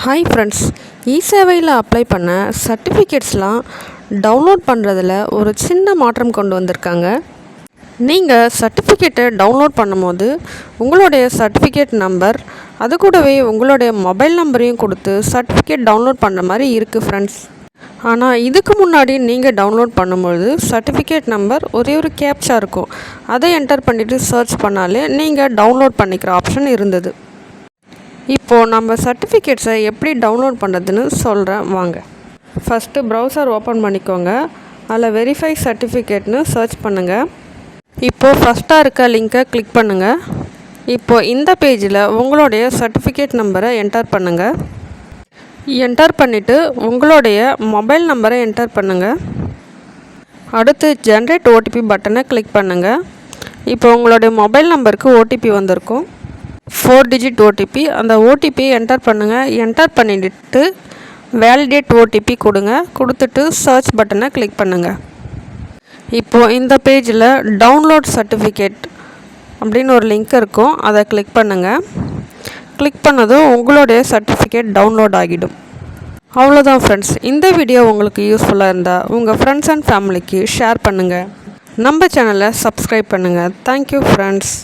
Hi friends, இ-சேவையில் apply பண்ண சர்டிஃபிகேட்ஸ்லாம் download பண்ணுறதுல ஒரு சின்ன மாற்றம் கொண்டு வந்திருக்காங்க. நீங்கள் சர்டிஃபிகேட்டை டவுன்லோட் பண்ணும்போது உங்களுடைய சர்டிஃபிகேட் நம்பர் அது கூடவே உங்களுடைய மொபைல் நம்பரையும் கொடுத்து சர்டிஃபிகேட் டவுன்லோட் பண்ணுற மாதிரி இருக்குது ஃப்ரெண்ட்ஸ். ஆனால் இதுக்கு முன்னாடி நீங்கள் டவுன்லோட் பண்ணும்பொழுது சர்டிஃபிகேட் நம்பர் ஒரே ஒரு கேப்சா இருக்கும். அதை என்டர் பண்ணிவிட்டு சர்ச் பண்ணாலே நீங்கள் டவுன்லோட் பண்ணிக்கிற ஆப்ஷன் இருந்தது. இப்போது நம்ம சர்டிஃபிகேட்ஸை எப்படி டவுன்லோட் பண்ணுறதுன்னு சொல்கிறேன் வாங்க. ஃபஸ்ட்டு ப்ரௌசர் ஓப்பன் பண்ணிக்கோங்க. அதில் வெரிஃபை சர்டிஃபிகேட்னு சர்ச் பண்ணுங்கள். இப்போது ஃபஸ்ட்டாக இருக்க லிங்க்கை கிளிக் பண்ணுங்கள். இப்போது இந்த பேஜில் உங்களுடைய சர்டிஃபிகேட் நம்பரை என்டர் பண்ணுங்கள். என்டர் பண்ணிவிட்டு உங்களுடைய மொபைல் நம்பரை என்டர் பண்ணுங்கள். அடுத்து ஜென்ரேட் ஓடிபி பட்டனை கிளிக் பண்ணுங்கள். இப்போ உங்களுடைய மொபைல் நம்பருக்கு ஓடிபி வந்திருக்கும், 4 டிஜிட் ஓடிபி. அந்த ஓடிபியை என்டர் பண்ணுங்கள். என்டர் பண்ணிவிட்டு வேலிடேட் ஓடிபி கொடுத்துட்டு சர்ச் பட்டனை கிளிக் பண்ணுங்கள். இப்போது இந்த பேஜில் டவுன்லோட் சர்டிஃபிகேட் அப்படின்னு ஒரு லிங்க் இருக்கும், அதை கிளிக் பண்ணுங்கள். கிளிக் பண்ணதும் உங்களுடைய சர்டிஃபிகேட் டவுன்லோட் ஆகிடும். அவ்வளோதான் ஃப்ரெண்ட்ஸ். இந்த வீடியோ உங்களுக்கு யூஸ்ஃபுல்லாக இருந்தால் உங்கள் ஃப்ரெண்ட்ஸ் அண்ட் ஃபேமிலிக்கு ஷேர் பண்ணுங்கள். நம்ம சேனலை சப்ஸ்கிரைப் பண்ணுங்கள். Thank you friends.